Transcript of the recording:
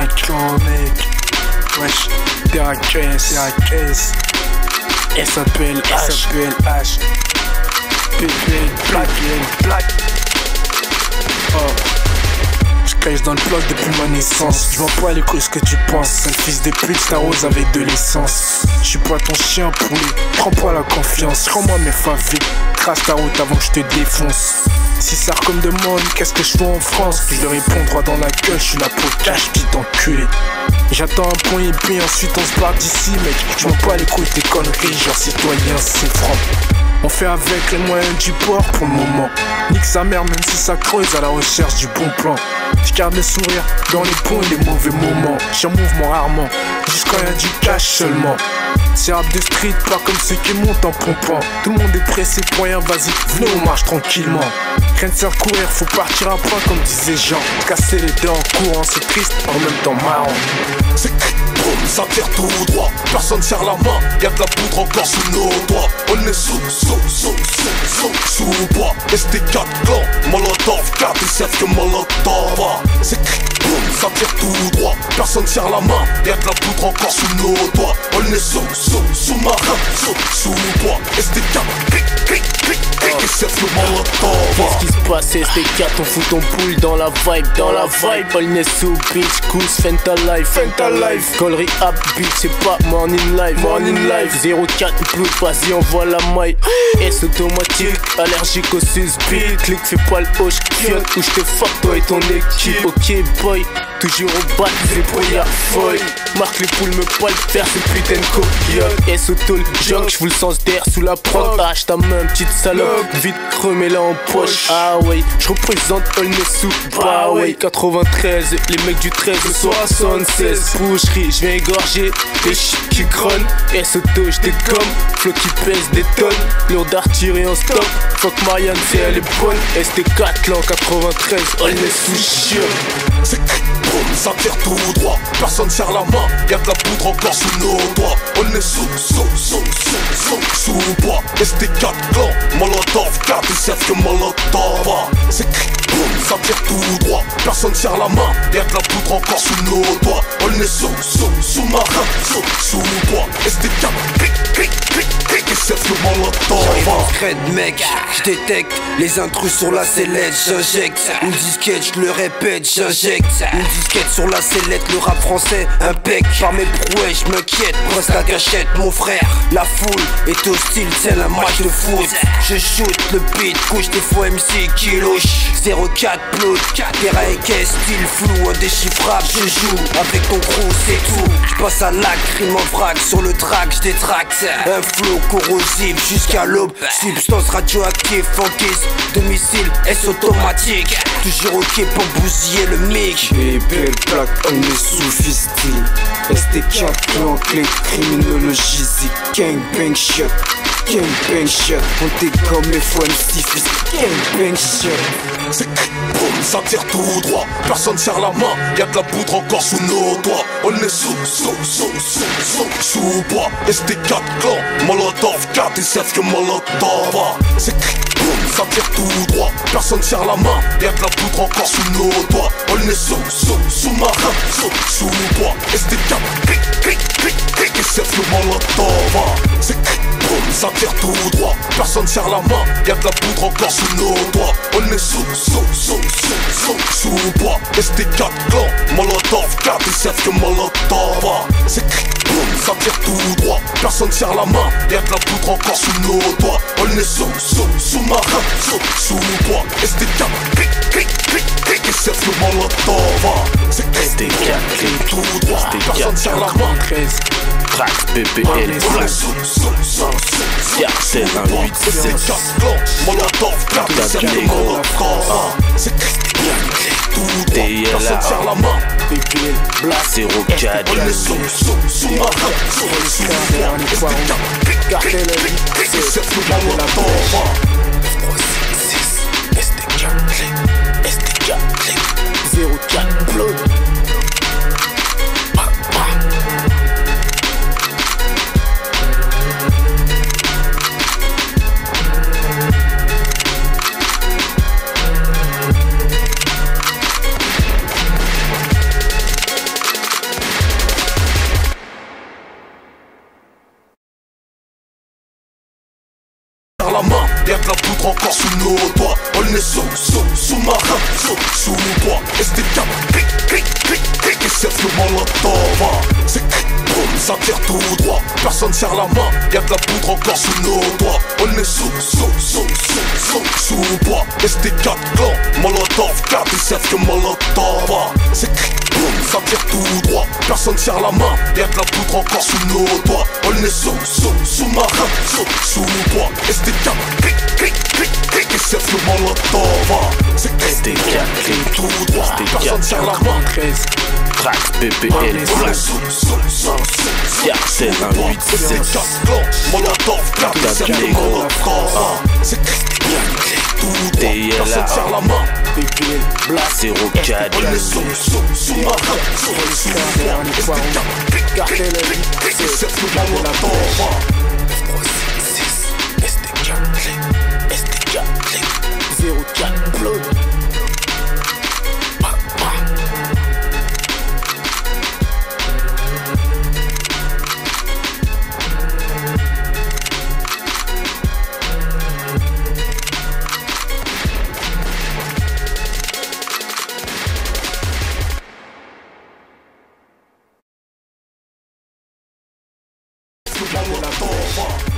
un clan, mec. Wesh, DRKS, RKS. SAPL, H. PPL, Black. Oh. Je cache dans le bloc depuis ma naissance. Je m'en pas les couilles ce que tu penses. Sale fils de pute, je t'arrose avec de l'essence. Je suis pas ton chien poulet, prends pas la confiance. Rends-moi mes favés, crache ta route avant que je te défonce. Si ça comme demande, qu'est-ce que je fais en France? Je leur réponds droit dans la gueule, je suis la peau cache, petit enculé. J'attends un point et puis ensuite on se barre d'ici, mec. Je m'en pas les couilles tes conneries, genre citoyen, c'est franc. On fait avec les moyens du bord pour le moment. Nique sa mère même si ça creuse à la recherche du bon plan. Je garde le sourire dans les bons et les mauvais moments. J'ai un mouvement rarement, jusqu'à y a du cash seulement. C'est rap de street, pas comme ceux qui montent en pompant. Tout le monde est pressé pour rien, vas-y, venez on marche tranquillement. Rien ne sert courir, faut partir à point comme disait Jean. Casser les dents en courant, c'est triste, en même temps marrant. C'est boum, ça tire tout droit. Personne serre la main, y'a de la poudre encore sous nos doigts. On est sous bois. ST4 clan, Molotov, 4 et 7 que Molotov. C'est boum, ça tire tout droit. Personne serre la main, y'a de la poudre encore sous nos doigts. On est sous-marin, sous bois. ST4, clic, et 7 que Molotov. Qu'est-ce qui se passe, ST4, on fout ton poule dans la vibe, All sous bitch, goose, Fenta life, Collery up bitch, c'est pas morning life, 04 blood, vas-y envoie la maille. S automatique, allergique au susbit, clic, fais pas le hoche, fiotte, ou j'te fuck toi et ton équipe. Ok boy, toujours au bat, c'est brouillard folle. Marque les poules, me pas le faire, c'est putain de coquillotte. S auto le jog, j'fous le sens d'air sous la prod. Lâche ta main, petite salope, vite cremez-la en poche. Ah ouais, j'représente Olnesou, bah ouais, 93, les mecs du 13 au 76. Boucherie, j'viens égorger des shit qui crônent. S auto, j'décomme, flow qui pèse des tonnes. Lourd d'artillerie en stop, fuck Marianne, c'est elle est bonne. ST4 l'an 93, Olnesou, chiant. C'est boum, ça tire tout droit. Personne serre la main, y'a de la poudre encore sous nos doigts. On est sous bois. ST4 clan, Molotov, 4 et 7 que Molotov. C'est boum, ça tire tout droit. Personne serre la main, y'a de la poudre encore sous nos doigts. On est sous-marin, sous bois. ST4, clic, et 7 que Molotov. J'arrive en scred mec, j'détecte les intrus sur la sellette, j'injecte une disquette, j'le répète, j'injecte une disquette sur la sellette, le rap français impec. Par mes brouets, j'm'inquiète, reste la cachette mon frère. La foule est hostile, c'est un match de foot. Je shoot le beat, couche des fois MC qui louche. 04 plot, terrain et caisse, style flou, indéchiffrable. Je joue avec ton crew, c'est tout. J'passe à l'acte, rime en vrac, sur le track, j'détracte. Un flow corrosif jusqu'à l'aube, substance radioactive, enquise, domicile, S automatique. Toujours ok pour bousiller le mic. Bébé plaque, on est sous fistil. ST4 clan, clé, criminologie, zik, gangbang shot. Gangbang shot, on dégomme les fois MC fils. Gangbang shot. C'est boum, ça tire tout droit. Personne serre la main, y'a de la poudre encore sous nos doigts. On est sous bois. ST4 clan, Molotov, 4 et 7 que Molotov. C'est boum, ça tire tout droit. Personne serre la main, y'a de la poudre encore sous nos doigts. On est sous-marin, sous bois. ST4, clic, et 7 que Molotov. C'est boum, ça tire tout droit. Personne serre la main, y'a de la poudre encore sous nos doigts. On est sous bois. ST4 clan, Molotov, 4 et 7 que Molotov. C'est boum, ça tire tout droit. Personne serre la main, y'a de la poudre encore sous nos doigts. On est sous-marin, sous bois. ST4, clic, et 7 que Molotov. C'est ST4 clic tout droit. Personne serre la main. 13 Trax BBL On est sous Cartel 187 Molotov, 4 et 7 que Molotov. C'est tout droit. Personne serre la main. BBL Black 04 On est sous-marin, sous Cartel et 7 que Molotov. 366 ST4 clic 04 blood. poudre encore sous nos doigts. On est sous-marin, sous-bois. ST4, clic, et serve le molotov. C'est clic, boum, ça tire tout droit. Personne serre la main, y'a de la poudre encore sous nos doigts. On est sous-bois. ST4 clan, molotov, 4 et serve que molotov. C'est clic, boum, ça tire tout droit. Personne serre la main, y'a de la poudre encore sous nos doigts. On est sous-marin, sous-bois. ST4, clic, et serve le molotov. C'est clic, ST4 tout droit. Personne serre la main. Trax, BBL, Black, Cartel, 187, Molotov, c'est TLA, personne serre la main. BBL, Black, 04, On est sous-marin, Cartel, c'est le molotov. ST4, 04, Blood. Molotov.